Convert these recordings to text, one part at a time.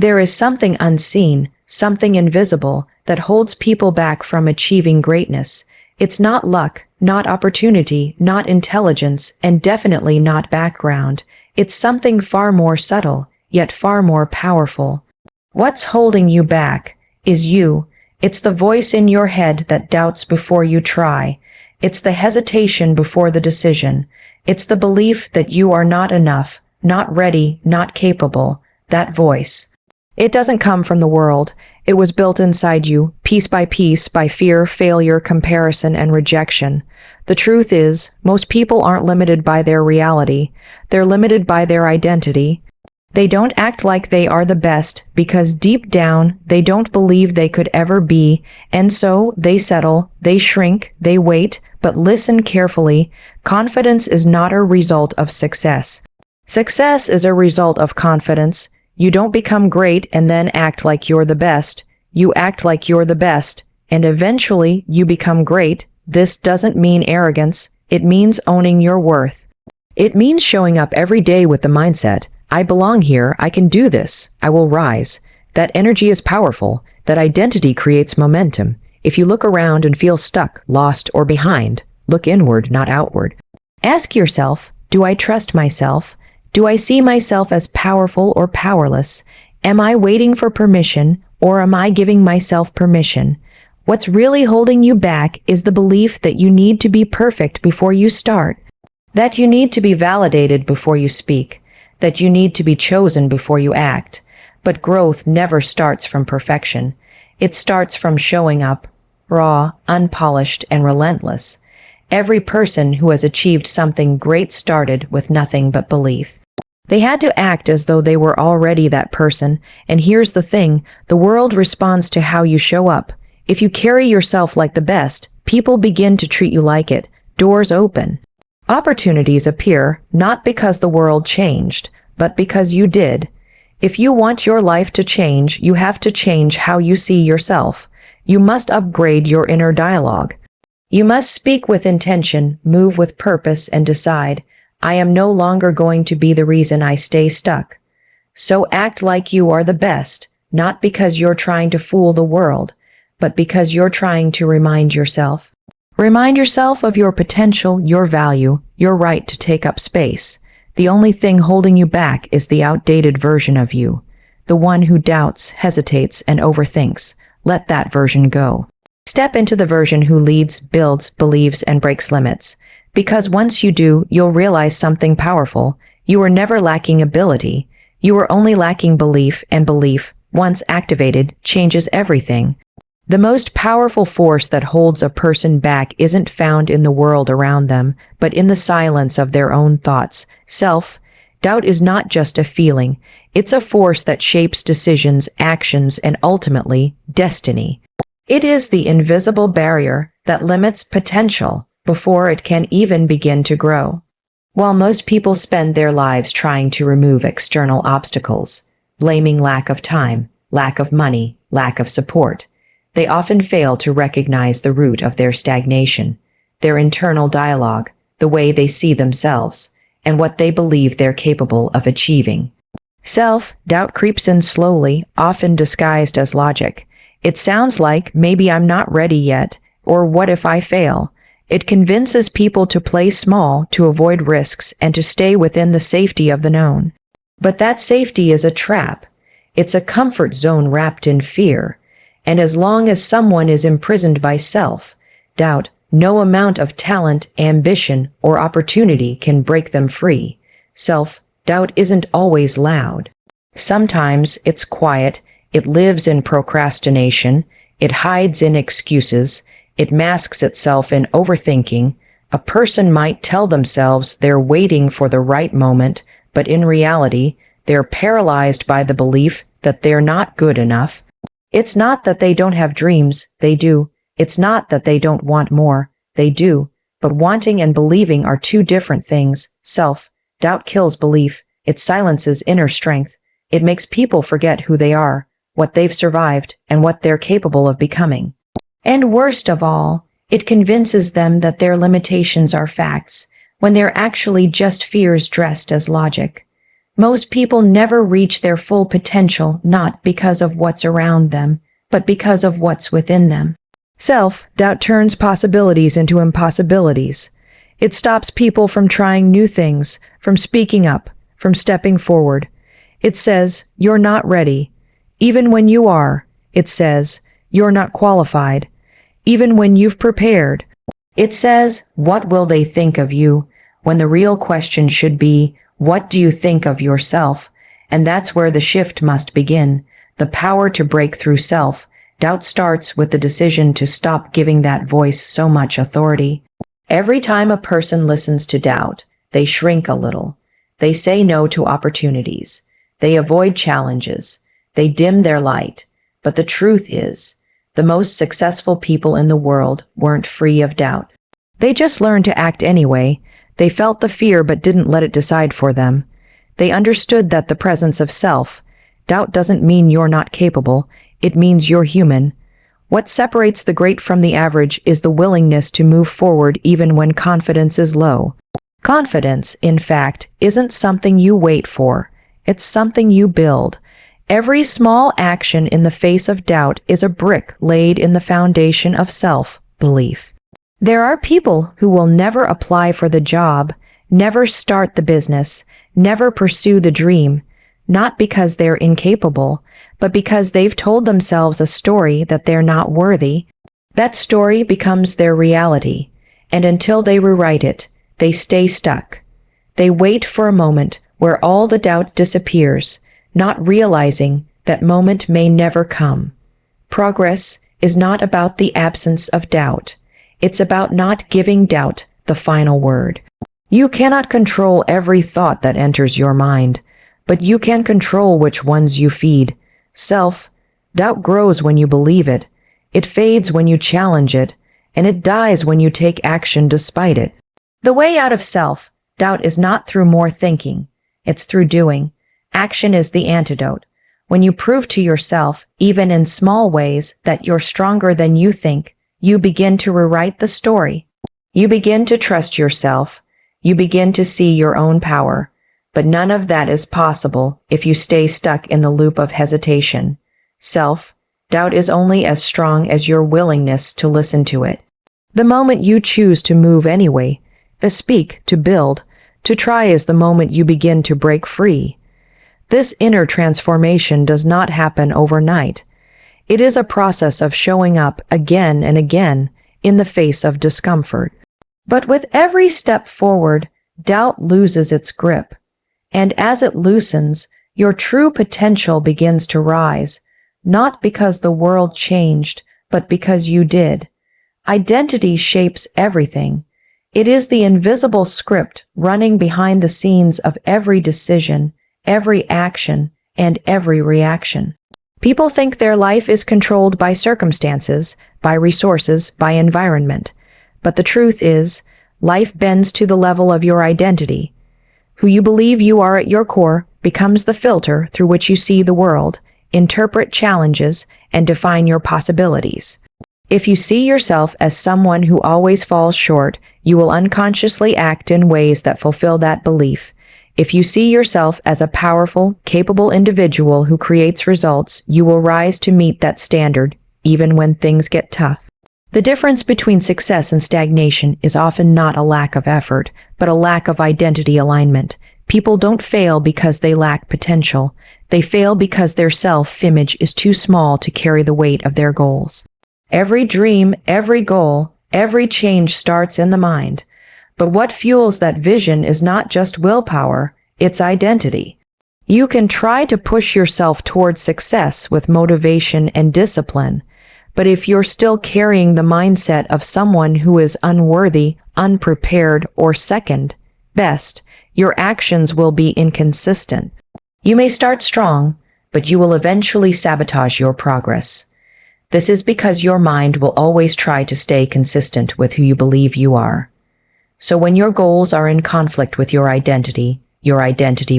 There is something unseen, something invisible, that holds people back from achieving greatness. It's not luck, not opportunity, not intelligence, and definitely not background. It's something far more subtle, yet far more powerful. What's holding you back is you. It's the voice in your head that doubts before you try. It's the hesitation before the decision. It's the belief that you are not enough, not ready, not capable. That voice. It doesn't come from the world. It was built inside you, piece by fear, failure, comparison, and rejection. The truth is, most people aren't limited by their reality. They're limited by their identity. They don't act like they are the best because deep down, they don't believe they could ever be, and so they settle, they shrink, they wait, but listen carefully. Confidence is not a result of success. Success is a result of confidence. You don't become great and then act like you're the best. You act like you're the best, and eventually you become great. This doesn't mean arrogance. It means owning your worth. It means showing up every day with the mindset, I belong here, I can do this, I will rise. That energy is powerful. That identity creates momentum. If you look around and feel stuck, lost, or behind, look inward, not outward. Ask yourself, do I trust myself? Do I see myself as powerful or powerless? Am I waiting for permission, or am I giving myself permission? What's really holding you back is the belief that you need to be perfect before you start, that you need to be validated before you speak, that you need to be chosen before you act. But growth never starts from perfection. It starts from showing up, raw, unpolished, and relentless. Every person who has achieved something great started with nothing but belief. They had to act as though they were already that person, and here's the thing, the world responds to how you show up. If you carry yourself like the best, people begin to treat you like it. Doors open. Opportunities appear, not because the world changed, but because you did. If you want your life to change, you have to change how you see yourself. You must upgrade your inner dialogue. You must speak with intention, move with purpose, and decide, I am no longer going to be the reason I stay stuck. So act like you are the best, not because you're trying to fool the world, but because you're trying to remind yourself. Remind yourself of your potential, your value, your right to take up space. The only thing holding you back is the outdated version of you, the one who doubts, hesitates, and overthinks. Let that version go. Step into the version who leads, builds, believes, and breaks limits. Because once you do, you'll realize something powerful. You were never lacking ability. You were only lacking belief, and belief, once activated, changes everything. The most powerful force that holds a person back isn't found in the world around them, but in the silence of their own thoughts. Self-doubt is not just a feeling. It's a force that shapes decisions, actions, and ultimately, destiny. It is the invisible barrier that limits potential before it can even begin to grow. While most people spend their lives trying to remove external obstacles, blaming lack of time, lack of money, lack of support, they often fail to recognize the root of their stagnation, their internal dialogue, the way they see themselves, and what they believe they're capable of achieving. Self-doubt creeps in slowly, often disguised as logic. It sounds like, maybe I'm not ready yet, or what if I fail? It convinces people to play small, to avoid risks, and to stay within the safety of the known. But that safety is a trap. It's a comfort zone wrapped in fear. And as long as someone is imprisoned by self-doubt, no amount of talent, ambition, or opportunity can break them free. Self-doubt isn't always loud. Sometimes it's quiet. It lives in procrastination. It hides in excuses. It masks itself in overthinking. A person might tell themselves they're waiting for the right moment, but in reality, they're paralyzed by the belief that they're not good enough. It's not that they don't have dreams, they do. It's not that they don't want more, they do. But wanting and believing are two different things. Self-doubt kills belief. It silences inner strength. It makes people forget who they are, what they've survived, and what they're capable of becoming. And worst of all, it convinces them that their limitations are facts, when they're actually just fears dressed as logic. Most people never reach their full potential not because of what's around them, but because of what's within them. Self-doubt turns possibilities into impossibilities. It stops people from trying new things, from speaking up, from stepping forward. It says, "You're not ready." Even when you are, it says, "You're not qualified." Even when you've prepared, it says, "What will they think of you?" When the real question should be, what do you think of yourself? And that's where the shift must begin. The power to break through self-doubt starts with the decision to stop giving that voice so much authority. Every time a person listens to doubt, they shrink a little. They say no to opportunities. They avoid challenges. They dim their light. But the truth is, the most successful people in the world weren't free of doubt. They just learned to act anyway. They felt the fear but didn't let it decide for them. They understood that the presence of self-doubt doesn't mean you're not capable. It means you're human. What separates the great from the average is the willingness to move forward even when confidence is low. Confidence, in fact, isn't something you wait for. It's something you build. Every small action in the face of doubt is a brick laid in the foundation of self-belief. There are people who will never apply for the job, never start the business, never pursue the dream, not because they're incapable, but because they've told themselves a story that they're not worthy. That story becomes their reality, and until they rewrite it, they stay stuck. They wait for a moment where all the doubt disappears, not realizing that moment may never come. Progress is not about the absence of doubt. It's about not giving doubt the final word. You cannot control every thought that enters your mind, but you can control which ones you feed. Self-doubt grows when you believe it. It fades when you challenge it, and it dies when you take action despite it. The way out of self-doubt is not through more thinking. It's through doing. Action is the antidote. When you prove to yourself, even in small ways, that you're stronger than you think, you begin to rewrite the story. You begin to trust yourself. You begin to see your own power. But none of that is possible if you stay stuck in the loop of hesitation. Self-doubt is only as strong as your willingness to listen to it. The moment you choose to move anyway, to speak, to build, to try is the moment you begin to break free. This inner transformation does not happen overnight. It is a process of showing up again and again in the face of discomfort. But with every step forward, doubt loses its grip. And as it loosens, your true potential begins to rise, not because the world changed, but because you did. Identity shapes everything. It is the invisible script running behind the scenes of every decision, every action, and every reaction. People think their life is controlled by circumstances, by resources, by environment. But the truth is, life bends to the level of your identity. Who you believe you are at your core becomes the filter through which you see the world, interpret challenges, and define your possibilities. If you see yourself as someone who always falls short, you will unconsciously act in ways that fulfill that belief. If you see yourself as a powerful, capable individual who creates results, you will rise to meet that standard, even when things get tough. The difference between success and stagnation is often not a lack of effort, but a lack of identity alignment. People don't fail because they lack potential. They fail because their self-image is too small to carry the weight of their goals. Every dream, every goal, every change starts in the mind. But what fuels that vision is not just willpower, it's identity. You can try to push yourself towards success with motivation and discipline, but if you're still carrying the mindset of someone who is unworthy, unprepared, or second best, your actions will be inconsistent. You may start strong, but you will eventually sabotage your progress. This is because your mind will always try to stay consistent with who you believe you are. So when your goals are in conflict with your identity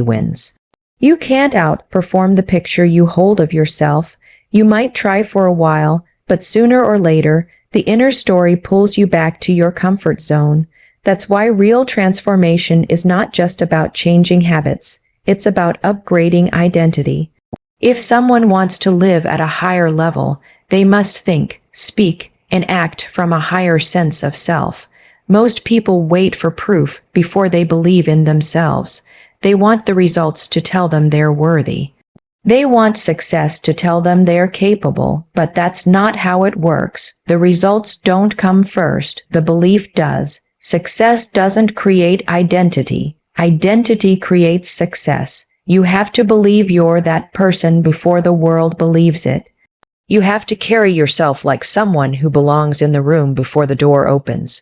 wins. You can't outperform the picture you hold of yourself. You might try for a while, but sooner or later, the inner story pulls you back to your comfort zone. That's why real transformation is not just about changing habits. It's about upgrading identity. If someone wants to live at a higher level, they must think, speak, and act from a higher sense of self. Most people wait for proof before they believe in themselves. They want the results to tell them they're worthy. They want success to tell them they're capable, but that's not how it works. The results don't come first, the belief does. Success doesn't create identity. Identity creates success. You have to believe you're that person before the world believes it. You have to carry yourself like someone who belongs in the room before the door opens.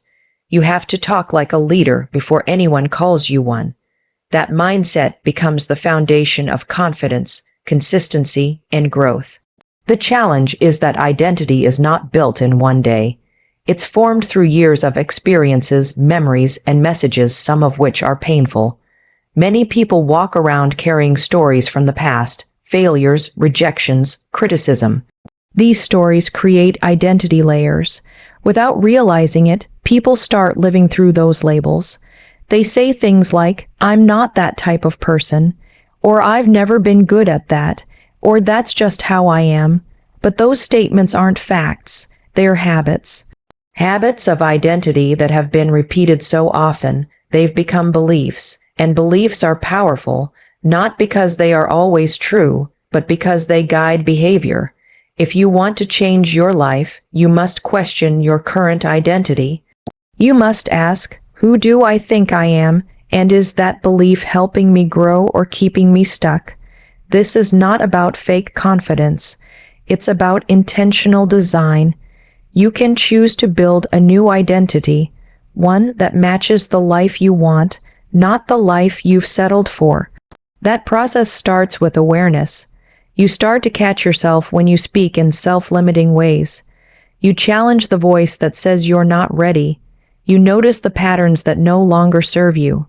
You have to talk like a leader before anyone calls you one. That mindset becomes the foundation of confidence, consistency, and growth. The challenge is that identity is not built in one day. It's formed through years of experiences, memories, and messages, some of which are painful. Many people walk around carrying stories from the past, failures, rejections, criticism. These stories create identity layers. Without realizing it, people start living through those labels. They say things like, "I'm not that type of person," or "I've never been good at that," or "That's just how I am." But those statements aren't facts, they're habits. Habits of identity that have been repeated so often, they've become beliefs, and beliefs are powerful, not because they are always true, but because they guide behavior. If you want to change your life, you must question your current identity. You must ask, who do I think I am, and is that belief helping me grow or keeping me stuck? This is not about fake confidence. It's about intentional design. You can choose to build a new identity, one that matches the life you want, not the life you've settled for. That process starts with awareness. You start to catch yourself when you speak in self-limiting ways. You challenge the voice that says you're not ready. You notice the patterns that no longer serve you.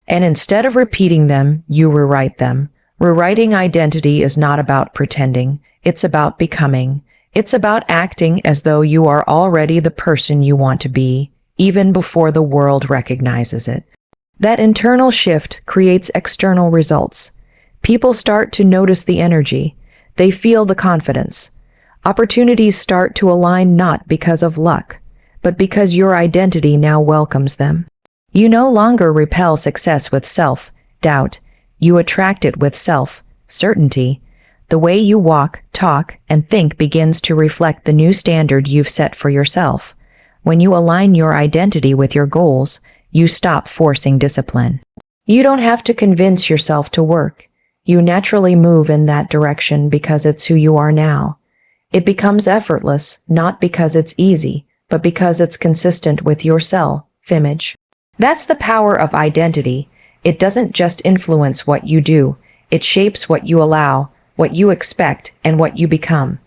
And instead of repeating them, you rewrite them. Rewriting identity is not about pretending. It's about becoming. It's about acting as though you are already the person you want to be, even before the world recognizes it. That internal shift creates external results. People start to notice the energy. They feel the confidence. Opportunities start to align not because of luck, but because your identity now welcomes them. You no longer repel success with self-doubt. You attract it with self-certainty. The way you walk, talk, and think begins to reflect the new standard you've set for yourself. When you align your identity with your goals, you stop forcing discipline. You don't have to convince yourself to work. You naturally move in that direction because it's who you are now. It becomes effortless, not because it's easy, but because it's consistent with your self-image. That's the power of identity. It doesn't just influence what you do. It shapes what you allow, what you expect, and what you become.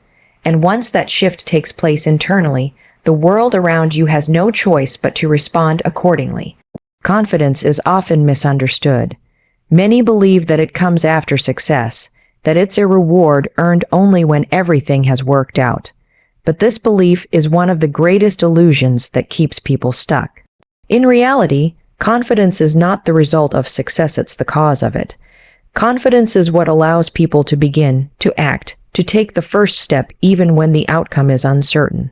And once that shift takes place internally, the world around you has no choice but to respond accordingly. Confidence is often misunderstood. Many believe that it comes after success, that it's a reward earned only when everything has worked out. But this belief is one of the greatest illusions that keeps people stuck. In reality, confidence is not the result of success, it's the cause of it. Confidence is what allows people to begin, to act, to take the first step even when the outcome is uncertain.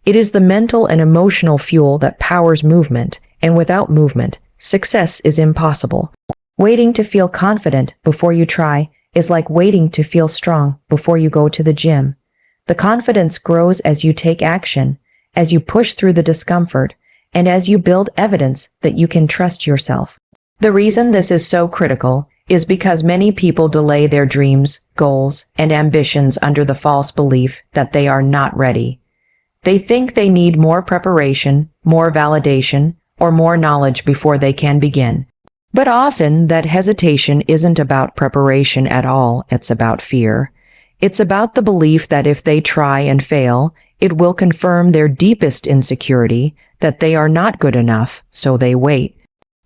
It is the mental and emotional fuel that powers movement, and without movement, success is impossible. Waiting to feel confident before you try is like waiting to feel strong before you go to the gym. The confidence grows as you take action, as you push through the discomfort, and as you build evidence that you can trust yourself. The reason this is so critical is because many people delay their dreams, goals, and ambitions under the false belief that they are not ready. They think they need more preparation, more validation, or more knowledge before they can begin. But often that hesitation isn't about preparation at all, it's about fear. It's about the belief that if they try and fail, it will confirm their deepest insecurity, that they are not good enough, so they wait.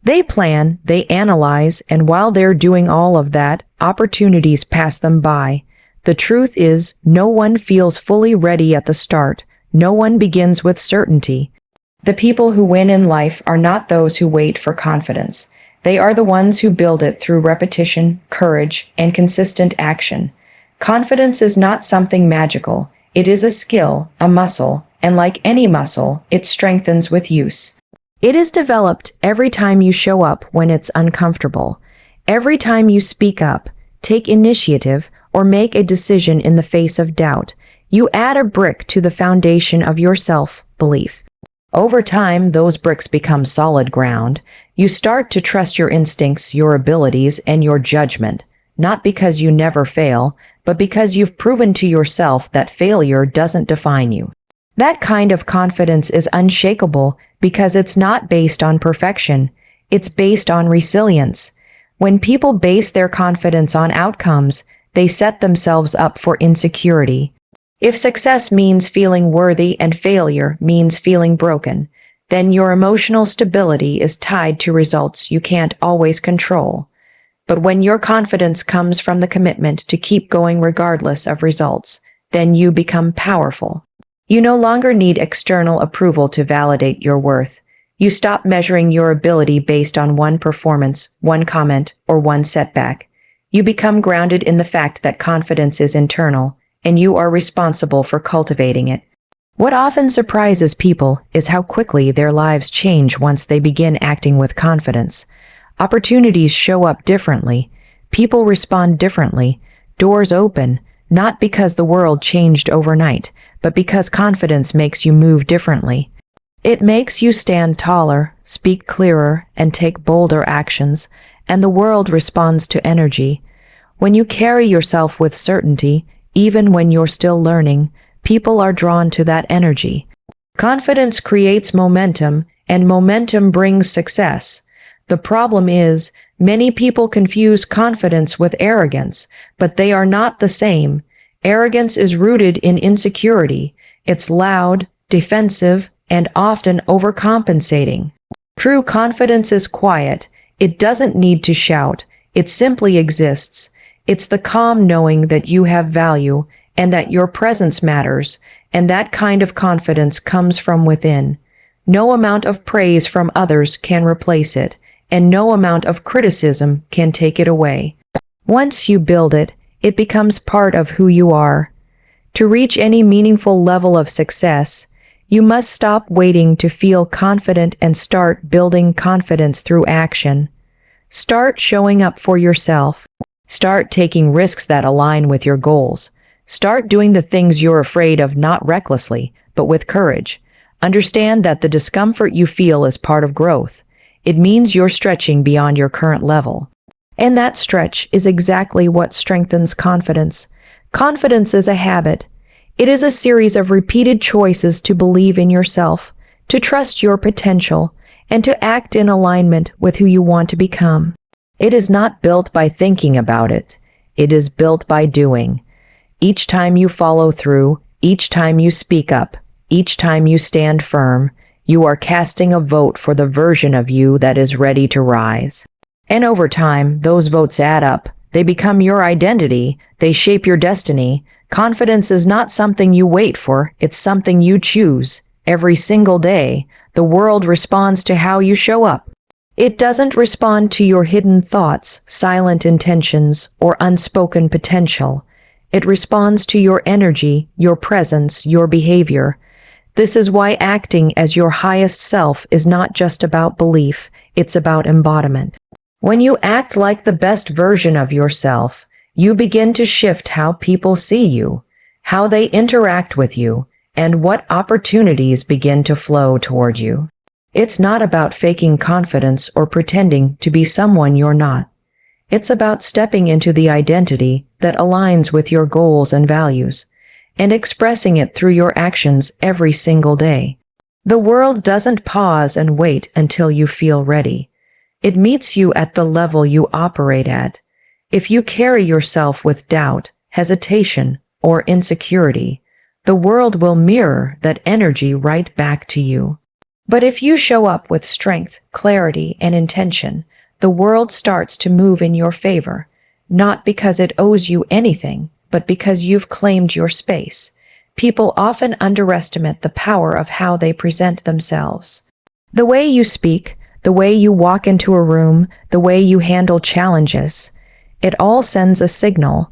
They plan, they analyze, and while they're doing all of that, opportunities pass them by. The truth is, no one feels fully ready at the start. No one begins with certainty. The people who win in life are not those who wait for confidence. They are the ones who build it through repetition, courage, and consistent action. Confidence is not something magical. It is a skill, a muscle, and like any muscle, it strengthens with use. It is developed every time you show up when it's uncomfortable. Every time you speak up, take initiative, or make a decision in the face of doubt, you add a brick to the foundation of your self-belief. Over time, those bricks become solid ground. You start to trust your instincts, your abilities, and your judgment, not because you never fail, but because you've proven to yourself that failure doesn't define you. That kind of confidence is unshakable because it's not based on perfection. It's based on resilience. When people base their confidence on outcomes, they set themselves up for insecurity. If success means feeling worthy and failure means feeling broken, then your emotional stability is tied to results you can't always control. But when your confidence comes from the commitment to keep going regardless of results, then you become powerful. You no longer need external approval to validate your worth. You stop measuring your ability based on one performance, one comment, or one setback. You become grounded in the fact that confidence is internal, and you are responsible for cultivating it. What often surprises people is how quickly their lives change once they begin acting with confidence. Opportunities show up differently. People respond differently. Doors open, not because the world changed overnight, but because confidence makes you move differently. It makes you stand taller, speak clearer, and take bolder actions, and the world responds to energy. When you carry yourself with certainty, even when you're still learning, people are drawn to that energy. Confidence creates momentum, and momentum brings success. The problem is, many people confuse confidence with arrogance, but they are not the same. Arrogance is rooted in insecurity. It's loud, defensive, and often overcompensating. True confidence is quiet. It doesn't need to shout. It simply exists. It's the calm knowing that you have value and that your presence matters, and that kind of confidence comes from within. No amount of praise from others can replace it, and no amount of criticism can take it away. Once you build it, it becomes part of who you are. To reach any meaningful level of success, you must stop waiting to feel confident and start building confidence through action. Start showing up for yourself. Start taking risks that align with your goals. Start doing the things you're afraid of, not recklessly, but with courage. Understand that the discomfort you feel is part of growth. It means you're stretching beyond your current level. And that stretch is exactly what strengthens confidence. Confidence is a habit. It is a series of repeated choices to believe in yourself, to trust your potential, and to act in alignment with who you want to become. It is not built by thinking about it. It is built by doing. Each time you follow through, each time you speak up, each time you stand firm, you are casting a vote for the version of you that is ready to rise. And over time, those votes add up. They become your identity. They shape your destiny. Confidence is not something you wait for. It's something you choose. Every single day, the world responds to how you show up. It doesn't respond to your hidden thoughts, silent intentions, or unspoken potential. It responds to your energy, your presence, your behavior. This is why acting as your highest self is not just about belief, it's about embodiment. When you act like the best version of yourself, you begin to shift how people see you, how they interact with you, and what opportunities begin to flow toward you. It's not about faking confidence or pretending to be someone you're not. It's about stepping into the identity that aligns with your goals and values, and expressing it through your actions every single day. The world doesn't pause and wait until you feel ready. It meets you at the level you operate at. If you carry yourself with doubt, hesitation, or insecurity, the world will mirror that energy right back to you. But if you show up with strength, clarity, and intention, the world starts to move in your favor, not because it owes you anything, but because you've claimed your space. People often underestimate the power of how they present themselves. The way you speak, the way you walk into a room, the way you handle challenges. It all sends a signal.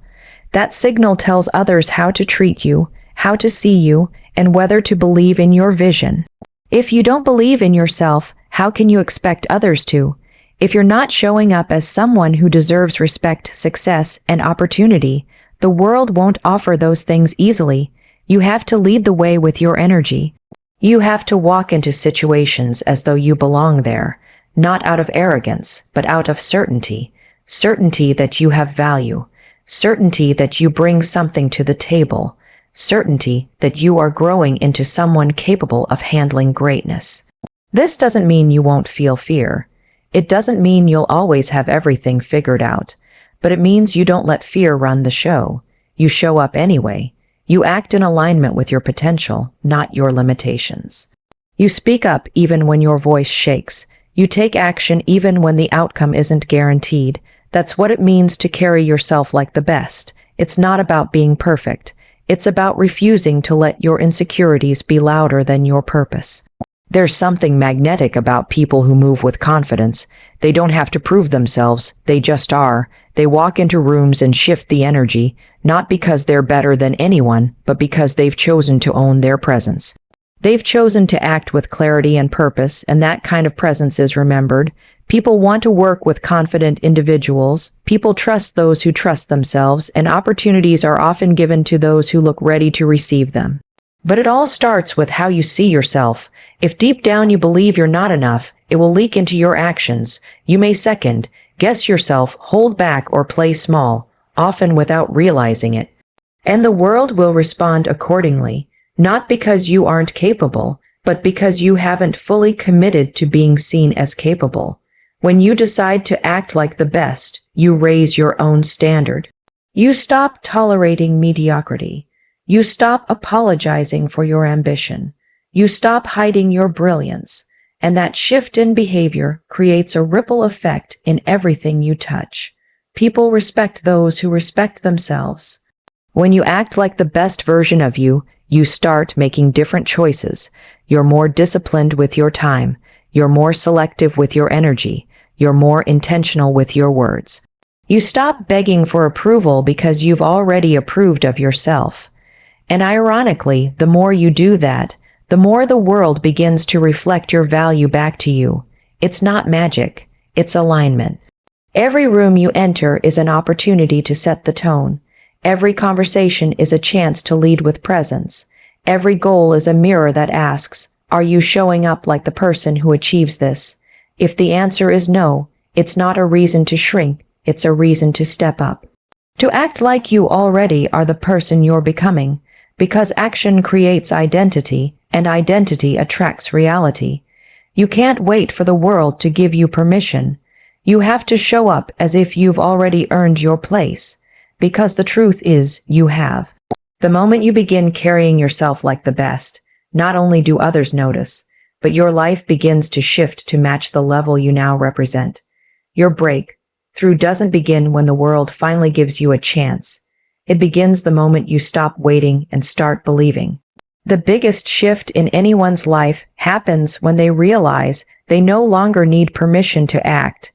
That signal tells others how to treat you, how to see you, and whether to believe in your vision. If you don't believe in yourself, how can you expect others to? If you're not showing up as someone who deserves respect, success, and opportunity, the world won't offer those things easily. You have to lead the way with your energy. You have to walk into situations as though you belong there, not out of arrogance, but out of certainty. Certainty that you have value. Certainty that you bring something to the table. Certainty that you are growing into someone capable of handling greatness. This doesn't mean you won't feel fear. It doesn't mean you'll always have everything figured out. But it means you don't let fear run the show. You show up anyway. You act in alignment with your potential, not your limitations. You speak up even when your voice shakes. You take action even when the outcome isn't guaranteed. That's what it means to carry yourself like the best. It's not about being perfect. It's about refusing to let your insecurities be louder than your purpose. There's something magnetic about people who move with confidence. They don't have to prove themselves. They just are. They walk into rooms and shift the energy, not because they're better than anyone, but because they've chosen to own their presence. They've chosen to act with clarity and purpose, and that kind of presence is remembered. People want to work with confident individuals. People trust those who trust themselves, and opportunities are often given to those who look ready to receive them. But it all starts with how you see yourself. If deep down you believe you're not enough, it will leak into your actions. You may second, guess yourself, hold back, or play small, often without realizing it. And the world will respond accordingly, not because you aren't capable, but because you haven't fully committed to being seen as capable. When you decide to act like the best, you raise your own standard. You stop tolerating mediocrity. You stop apologizing for your ambition. You stop hiding your brilliance. And that shift in behavior creates a ripple effect in everything you touch. People respect those who respect themselves. When you act like the best version of you, you start making different choices. You're more disciplined with your time. You're more selective with your energy. You're more intentional with your words. You stop begging for approval because you've already approved of yourself. And ironically, the more you do that, the more the world begins to reflect your value back to you. It's not magic, it's alignment. Every room you enter is an opportunity to set the tone. Every conversation is a chance to lead with presence. Every goal is a mirror that asks, are you showing up like the person who achieves this? If the answer is no, it's not a reason to shrink, it's a reason to step up. To act like you already are the person you're becoming, because action creates identity, and identity attracts reality. You can't wait for the world to give you permission. You have to show up as if you've already earned your place, because the truth is you have. The moment you begin carrying yourself like the best, not only do others notice, but your life begins to shift to match the level you now represent. Your breakthrough doesn't begin when the world finally gives you a chance. It begins the moment you stop waiting and start believing. The biggest shift in anyone's life happens when they realize they no longer need permission to act.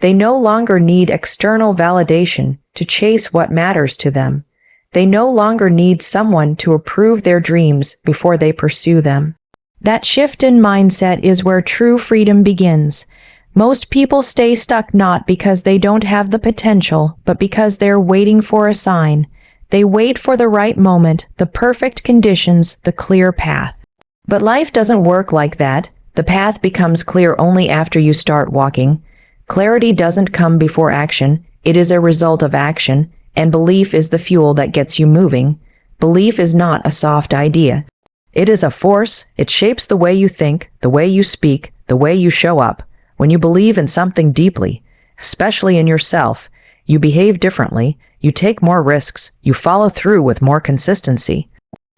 They no longer need external validation to chase what matters to them. They no longer need someone to approve their dreams before they pursue them. That shift in mindset is where true freedom begins. Most people stay stuck not because they don't have the potential, but because they're waiting for a sign. They wait for the right moment, the perfect conditions, the clear path. But life doesn't work like that. The path becomes clear only after you start walking. Clarity doesn't come before action. It is a result of action, and belief is the fuel that gets you moving. Belief is not a soft idea. It is a force. It shapes the way you think, the way you speak, the way you show up. When you believe in something deeply, especially in yourself, you behave differently, you take more risks, you follow through with more consistency.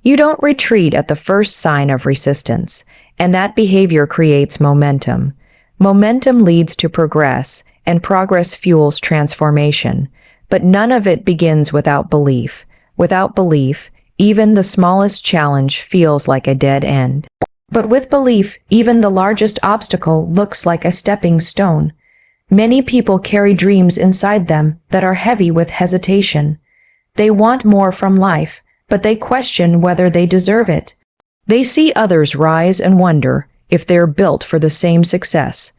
You don't retreat at the first sign of resistance, and that behavior creates momentum. Momentum leads to progress, and progress fuels transformation. But none of it begins without belief. Without belief, even the smallest challenge feels like a dead end. But with belief, even the largest obstacle looks like a stepping stone. Many people carry dreams inside them that are heavy with hesitation. They want more from life, but they question whether they deserve it. They see others rise and wonder if they're built for the same success.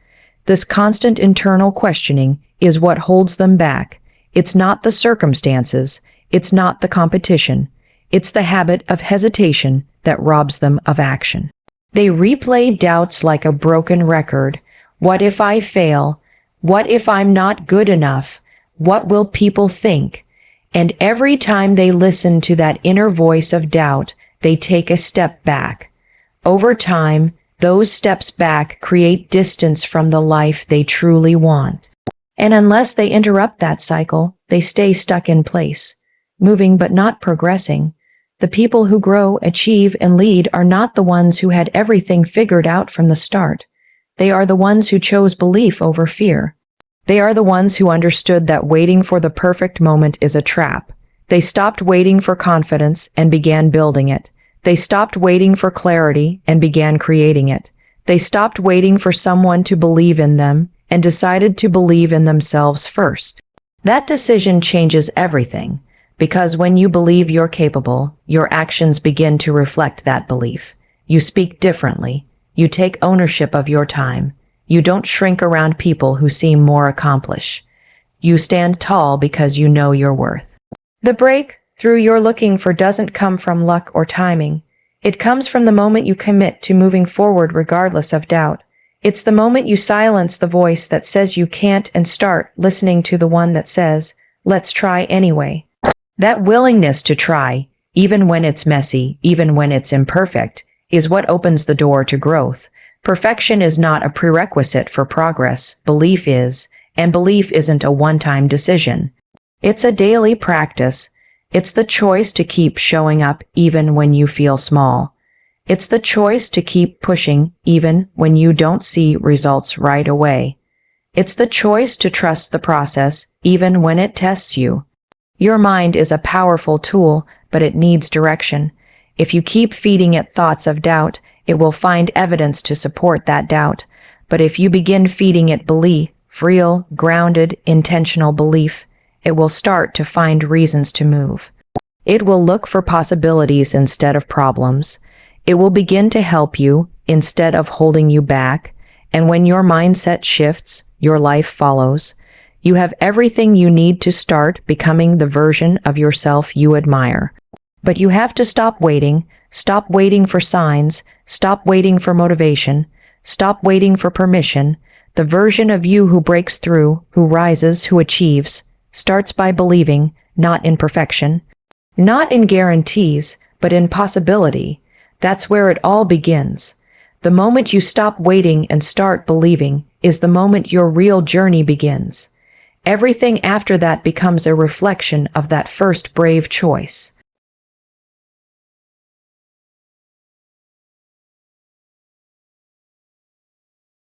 This constant internal questioning is what holds them back. It's not the circumstances, it's not the competition, it's the habit of hesitation that robs them of action. They replay doubts like a broken record. What if I fail? What if I'm not good enough? What will people think? And every time they listen to that inner voice of doubt, they take a step back. Over time, those steps back create distance from the life they truly want. And unless they interrupt that cycle, they stay stuck in place, moving but not progressing. The people who grow, achieve, and lead are not the ones who had everything figured out from the start. They are the ones who chose belief over fear. They are the ones who understood that waiting for the perfect moment is a trap. They stopped waiting for confidence and began building it. They stopped waiting for clarity and began creating it. They stopped waiting for someone to believe in them and decided to believe in themselves first. That decision changes everything, because when you believe you're capable, your actions begin to reflect that belief. You speak differently. You take ownership of your time. You don't shrink around people who seem more accomplished. You stand tall because you know your worth. The breakthrough you're looking for doesn't come from luck or timing. It comes from the moment you commit to moving forward regardless of doubt. It's the moment you silence the voice that says you can't and start listening to the one that says, let's try anyway. That willingness to try, even when it's messy, even when it's imperfect, is what opens the door to growth. Perfection is not a prerequisite for progress. Belief is, and belief isn't a one-time decision. It's a daily practice. It's the choice to keep showing up even when you feel small. It's the choice to keep pushing even when you don't see results right away. It's the choice to trust the process even when it tests you. Your mind is a powerful tool, but it needs direction. If you keep feeding it thoughts of doubt, it will find evidence to support that doubt. But if you begin feeding it belief, real, grounded, intentional belief, it will start to find reasons to move. It will look for possibilities instead of problems. It will begin to help you instead of holding you back. And when your mindset shifts, your life follows. You have everything you need to start becoming the version of yourself you admire. But you have to stop waiting for signs, stop waiting for motivation, stop waiting for permission. The version of you who breaks through, who rises, who achieves, starts by believing, not in perfection, not in guarantees, but in possibility. That's where it all begins. The moment you stop waiting and start believing is the moment your real journey begins. Everything after that becomes a reflection of that first brave choice.